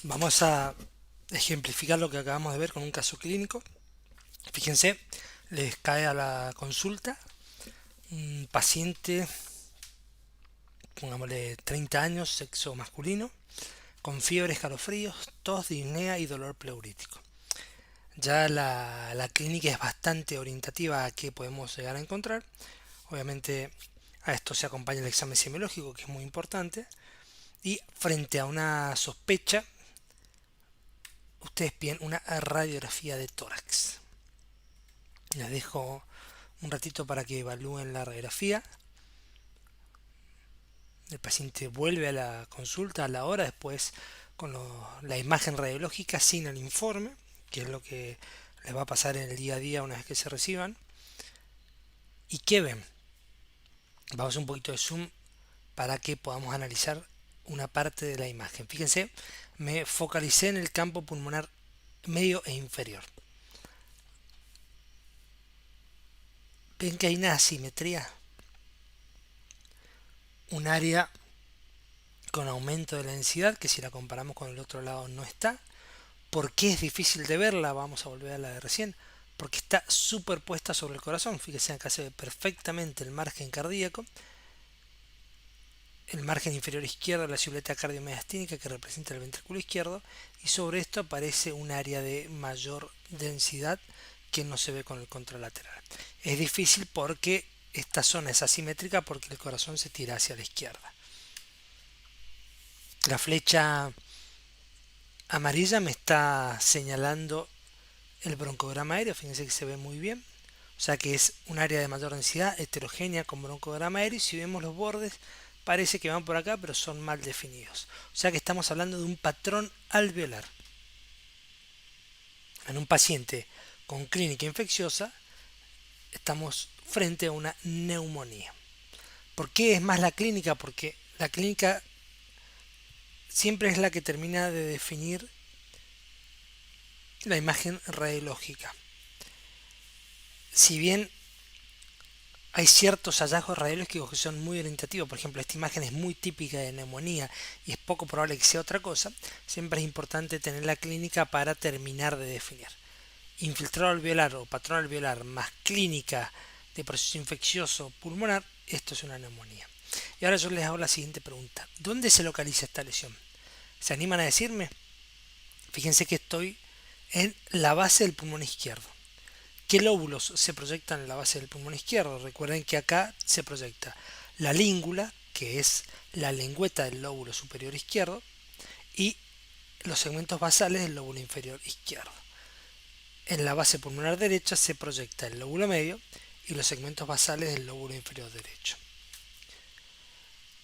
Vamos a ejemplificar lo que acabamos de ver con un caso clínico. Fíjense, les cae a la consulta un paciente, pongámosle 30 años, sexo masculino, con fiebre, escalofríos, tos, disnea y dolor pleurítico. Ya la clínica es bastante orientativa a qué podemos llegar a encontrar. Obviamente a esto se acompaña el examen semiológico, que es muy importante. Y frente a una sospecha, ustedes piden una radiografía de tórax. Les dejo un ratito para que evalúen la radiografía. El paciente vuelve a la consulta a la hora después con la imagen radiológica sin el informe, que es lo que les va a pasar en el día a día una vez que se reciban. ¿Y qué ven? Vamos a hacer un poquito de zoom para que podamos analizar una parte de la imagen. Fíjense, me focalicé en el campo pulmonar medio e inferior. ¿Ven que hay una asimetría? Un área con aumento de la densidad que si la comparamos con el otro lado no está. ¿Por qué es difícil de verla? Vamos a volver a la de recién. Porque está superpuesta sobre el corazón. Fíjense, acá se ve perfectamente el margen cardíaco, el margen inferior izquierdo de la silueta cardiomediastínica que representa el ventrículo izquierdo, y sobre esto aparece un área de mayor densidad que no se ve con el contralateral. Es difícil porque esta zona es asimétrica porque el corazón se tira hacia la izquierda. La flecha amarilla me está señalando el broncograma aéreo, fíjense que se ve muy bien. O sea que es un área de mayor densidad heterogénea con broncograma aéreo, y si vemos los bordes parece que van por acá pero son mal definidos. O sea que estamos hablando de un patrón alveolar. En un paciente con clínica infecciosa estamos frente a una neumonía. ¿Por qué es más la clínica? Porque la clínica siempre es la que termina de definir la imagen radiológica. Si bien hay ciertos hallazgos radiológicos que son muy orientativos, por ejemplo, esta imagen es muy típica de neumonía y es poco probable que sea otra cosa, siempre es importante tener la clínica para terminar de definir. Infiltrado alveolar o patrón alveolar más clínica de proceso infeccioso pulmonar, esto es una neumonía. Y ahora yo les hago la siguiente pregunta. ¿Dónde se localiza esta lesión? ¿Se animan a decirme? Fíjense que estoy en la base del pulmón izquierdo. ¿Qué lóbulos se proyectan en la base del pulmón izquierdo? Recuerden que acá se proyecta la língula, que es la lengüeta del lóbulo superior izquierdo, y los segmentos basales del lóbulo inferior izquierdo. En la base pulmonar derecha se proyecta el lóbulo medio y los segmentos basales del lóbulo inferior derecho.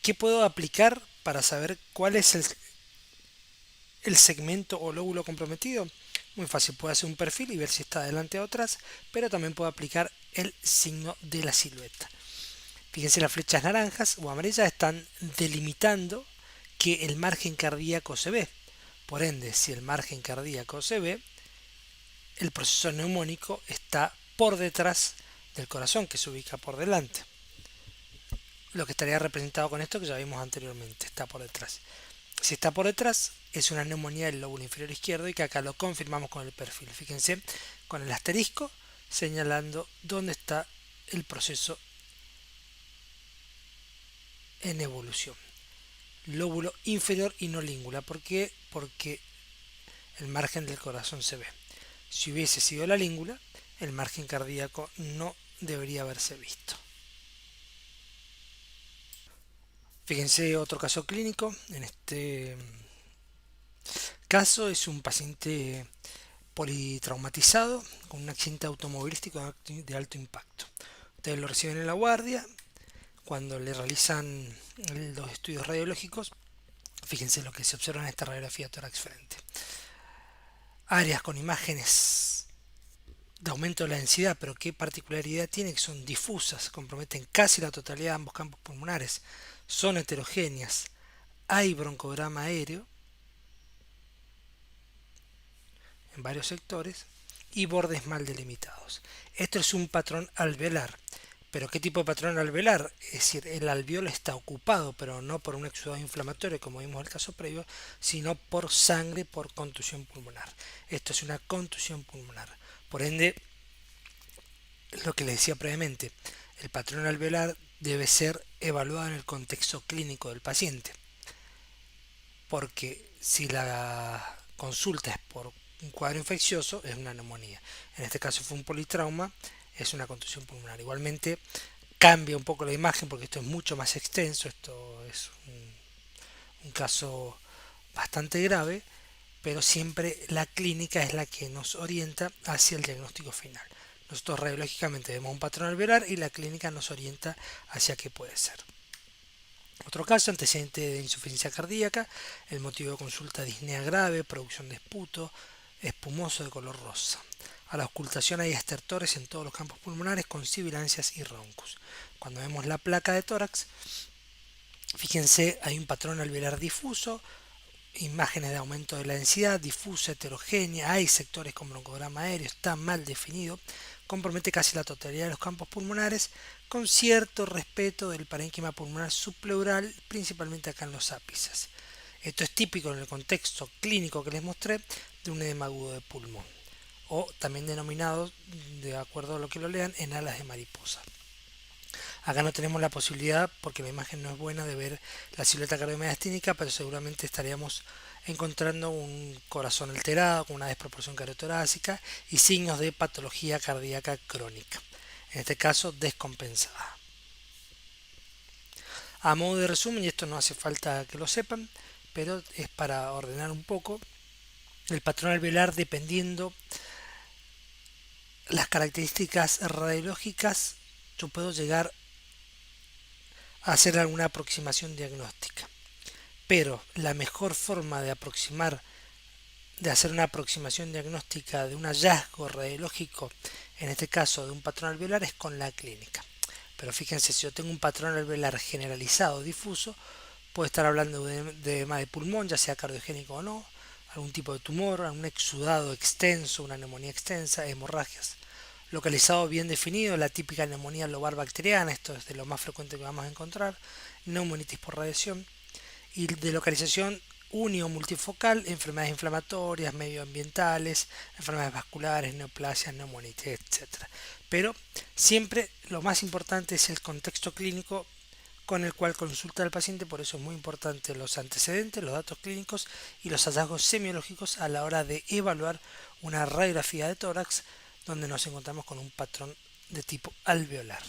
¿Qué puedo aplicar para saber cuál es el segmento o lóbulo comprometido? Muy fácil, puedo hacer un perfil y ver si está adelante o atrás, pero también puedo aplicar el signo de la silueta. Fíjense, las flechas naranjas o amarillas están delimitando que el margen cardíaco se ve. Por ende, si el margen cardíaco se ve, el proceso neumónico está por detrás del corazón, que se ubica por delante. Lo que estaría representado con esto que ya vimos anteriormente, está por detrás. Si está por detrás, es una neumonía del lóbulo inferior izquierdo y que acá lo confirmamos con el perfil. Fíjense, con el asterisco señalando dónde está el proceso en evolución. Lóbulo inferior y no língula. ¿Por qué? Porque el margen del corazón se ve. Si hubiese sido la língula, el margen cardíaco no debería haberse visto. Fíjense otro caso clínico. En este caso es un paciente politraumatizado con un accidente automovilístico de alto impacto. Ustedes lo reciben en la guardia. Cuando le realizan los estudios radiológicos, fíjense lo que se observa en esta radiografía tórax frente. Áreas con imágenes de aumento de la densidad, pero qué particularidad tiene, que son difusas, comprometen casi la totalidad de ambos campos pulmonares, son heterogéneas, hay broncograma aéreo en varios sectores y bordes mal delimitados. Esto es un patrón alveolar, Pero ¿qué tipo de patrón alveolar? Es decir, el alveolo está ocupado, pero no por un exudado inflamatorio, como vimos en el caso previo, sino por sangre, por contusión pulmonar. Esto es una contusión pulmonar. Por ende, lo que les decía previamente, el patrón alveolar debe ser evaluado en el contexto clínico del paciente, porque si la consulta es por un cuadro infeccioso, es una neumonía. En este caso fue un politrauma, es una contusión pulmonar. Igualmente cambia un poco la imagen porque esto es mucho más extenso, esto es un caso bastante grave, pero siempre la clínica es la que nos orienta hacia el diagnóstico final. Nosotros radiológicamente vemos un patrón alveolar y la clínica nos orienta hacia qué puede ser. Otro caso, antecedente de insuficiencia cardíaca, el motivo de consulta disnea grave, producción de esputo, espumoso de color rosa. A la auscultación hay estertores en todos los campos pulmonares con sibilancias y roncos. Cuando vemos la placa de tórax, fíjense, hay un patrón alveolar difuso, imágenes de aumento de la densidad, difusa, heterogénea, hay sectores con broncograma aéreo, está mal definido, compromete casi la totalidad de los campos pulmonares, con cierto respeto del parénquima pulmonar subpleural, principalmente acá en los ápices. Esto es típico en el contexto clínico que les mostré de un edema agudo de pulmón, o también denominado, de acuerdo a lo que lo lean, en alas de mariposa. Acá no tenemos la posibilidad, porque la imagen no es buena, de ver la silueta cardiomediastínica, pero seguramente estaríamos encontrando un corazón alterado, con una desproporción cardiotorácica y signos de patología cardíaca crónica, en este caso descompensada. A modo de resumen, y esto no hace falta que lo sepan, pero es para ordenar un poco, el patrón alveolar, dependiendo las características radiológicas, yo puedo llegar a hacer alguna aproximación diagnóstica. Pero la mejor forma de hacer una aproximación diagnóstica de un hallazgo radiológico, en este caso de un patrón alveolar, es con la clínica. Pero fíjense, si yo tengo un patrón alveolar generalizado, difuso, puedo estar hablando de edema de pulmón, ya sea cardiogénico o no, algún tipo de tumor, un exudado extenso, una neumonía extensa, hemorragias. Localizado bien definido, la típica neumonía lobar bacteriana, esto es de lo más frecuente que vamos a encontrar, neumonitis por radiación, y de localización uni o multifocal, enfermedades inflamatorias, medioambientales, enfermedades vasculares, neoplasias, neumonitis, etc. Pero siempre lo más importante es el contexto clínico con el cual consulta al paciente, por eso es muy importante los antecedentes, los datos clínicos y los hallazgos semiológicos a la hora de evaluar una radiografía de tórax donde nos encontramos con un patrón de tipo alveolar.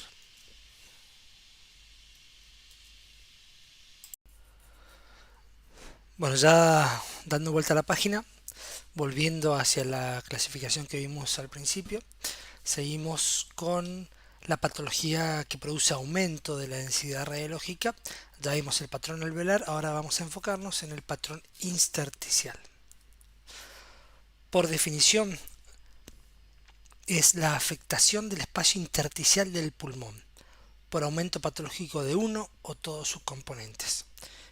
Bueno, ya dando vuelta a la página, volviendo hacia la clasificación que vimos al principio, seguimos con la patología que produce aumento de la densidad radiológica. Ya vimos el patrón alveolar, ahora vamos a enfocarnos en el patrón intersticial. Por definición, es la afectación del espacio intersticial del pulmón por aumento patológico de uno o todos sus componentes.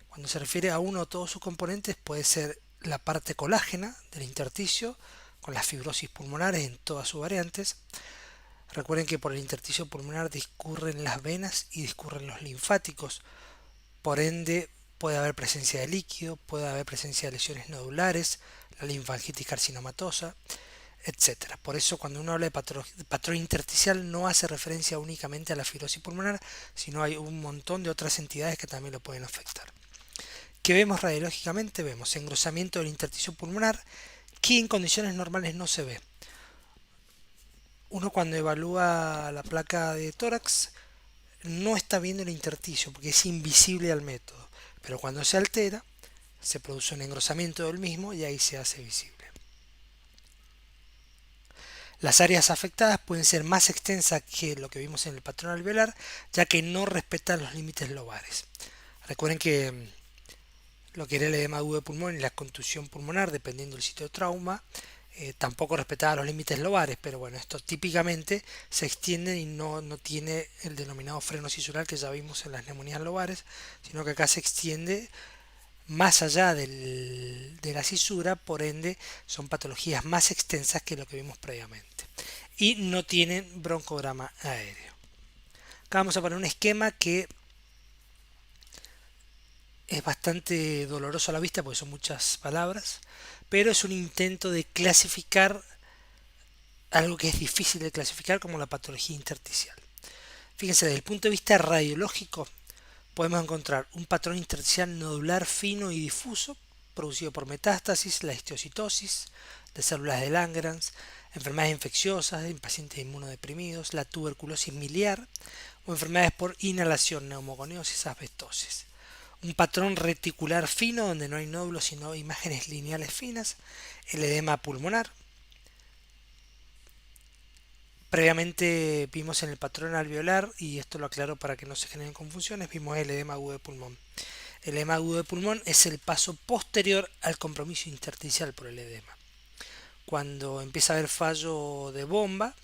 Cuando se refiere a uno o todos sus componentes, puede ser la parte colágena del intersticio, con las fibrosis pulmonares en todas sus variantes. Recuerden que por el intersticio pulmonar discurren las venas y discurren los linfáticos, por ende puede haber presencia de líquido, puede haber presencia de lesiones nodulares, la linfangitis carcinomatosa, etcétera. Por eso cuando uno habla de patrón intersticial no hace referencia únicamente a la fibrosis pulmonar, sino hay un montón de otras entidades que también lo pueden afectar. ¿Qué vemos radiológicamente? Vemos engrosamiento del intersticio pulmonar, que en condiciones normales no se ve. Uno cuando evalúa la placa de tórax no está viendo el intersticio porque es invisible al método, pero cuando se altera se produce un engrosamiento del mismo y ahí se hace visible. Las áreas afectadas pueden ser más extensas que lo que vimos en el patrón alveolar, ya que no respetan los límites lobares. Recuerden que lo que era el edema agudo de pulmón y la contusión pulmonar, dependiendo del sitio de trauma, tampoco respetaba los límites lobares, pero bueno, esto típicamente se extiende y no tiene el denominado freno cisural que ya vimos en las neumonías lobares, sino que acá se extiende más allá de la cisura, por ende son patologías más extensas que lo que vimos previamente y no tienen broncograma aéreo. Acá vamos a poner un esquema que es bastante doloroso a la vista porque son muchas palabras, pero es un intento de clasificar algo que es difícil de clasificar como la patología intersticial. Fíjense, desde el punto de vista radiológico podemos encontrar un patrón intersticial nodular fino y difuso producido por metástasis, la histiocytosis de células de Langerhans, enfermedades infecciosas en pacientes inmunodeprimidos, la tuberculosis miliar o enfermedades por inhalación, neumoconiosis, asbestosis. Un patrón reticular fino donde no hay nódulos sino imágenes lineales finas, el edema pulmonar. Previamente vimos en el patrón alveolar, y esto lo aclaro para que no se generen confusiones, vimos el edema agudo de pulmón. El edema agudo de pulmón es el paso posterior al compromiso intersticial por el edema. Cuando empieza a haber fallo de bomba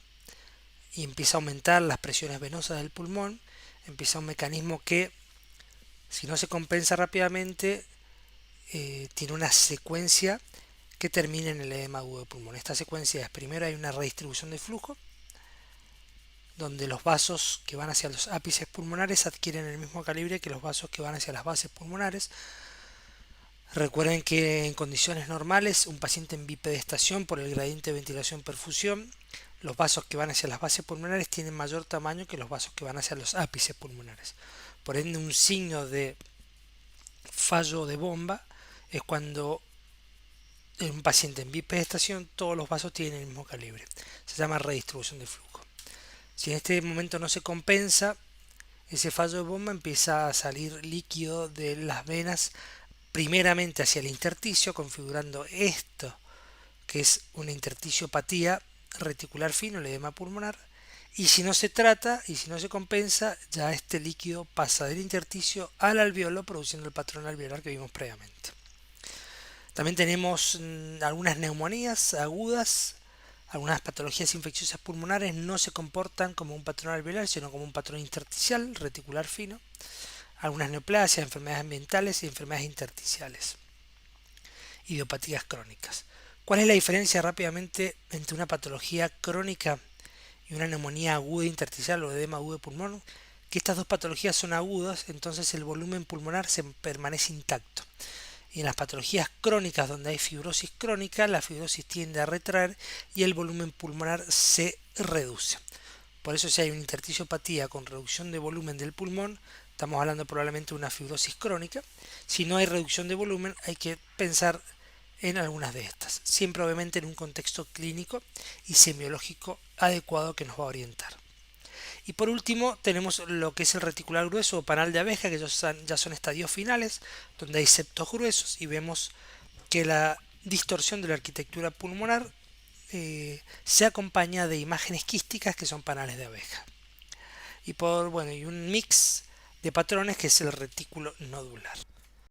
y empieza a aumentar las presiones venosas del pulmón, empieza un mecanismo que, si no se compensa rápidamente, tiene una secuencia que termina en el edema agudo de pulmón. Esta secuencia es: primero hay una redistribución de flujo, donde los vasos que van hacia los ápices pulmonares adquieren el mismo calibre que los vasos que van hacia las bases pulmonares. Recuerden que en condiciones normales, un paciente en bipedestación, por el gradiente de ventilación-perfusión, los vasos que van hacia las bases pulmonares tienen mayor tamaño que los vasos que van hacia los ápices pulmonares. Por ende, un signo de fallo de bomba es cuando en un paciente en bipedestación todos los vasos tienen el mismo calibre. Se llama redistribución de flujo. Si en este momento no se compensa ese fallo de bomba, empieza a salir líquido de las venas primeramente hacia el intersticio, configurando esto que es una intersticiopatía reticular fino, el edema pulmonar. Y si no se trata y si no se compensa, ya este líquido pasa del intersticio al alveolo, produciendo el patrón alveolar que vimos previamente. También tenemos algunas neumonías agudas. Algunas patologías infecciosas pulmonares no se comportan como un patrón alveolar, sino como un patrón intersticial, reticular fino. Algunas neoplasias, enfermedades ambientales y enfermedades intersticiales. Idiopatías crónicas. ¿Cuál es la diferencia rápidamente entre una patología crónica y una neumonía aguda intersticial o edema agudo de pulmón? Que estas dos patologías son agudas, entonces el volumen pulmonar se permanece intacto. Y en las patologías crónicas donde hay fibrosis crónica, la fibrosis tiende a retraer y el volumen pulmonar se reduce. Por eso, si hay una intersticiopatía con reducción de volumen del pulmón, estamos hablando probablemente de una fibrosis crónica. Si no hay reducción de volumen, hay que pensar en algunas de estas, siempre obviamente en un contexto clínico y semiológico adecuado que nos va a orientar. Y por último tenemos lo que es el reticular grueso o panal de abeja, que ya son estadios finales, donde hay septos gruesos, y vemos que la distorsión de la arquitectura pulmonar se acompaña de imágenes quísticas que son panales de abeja. Y un mix de patrones que es el retículo nodular.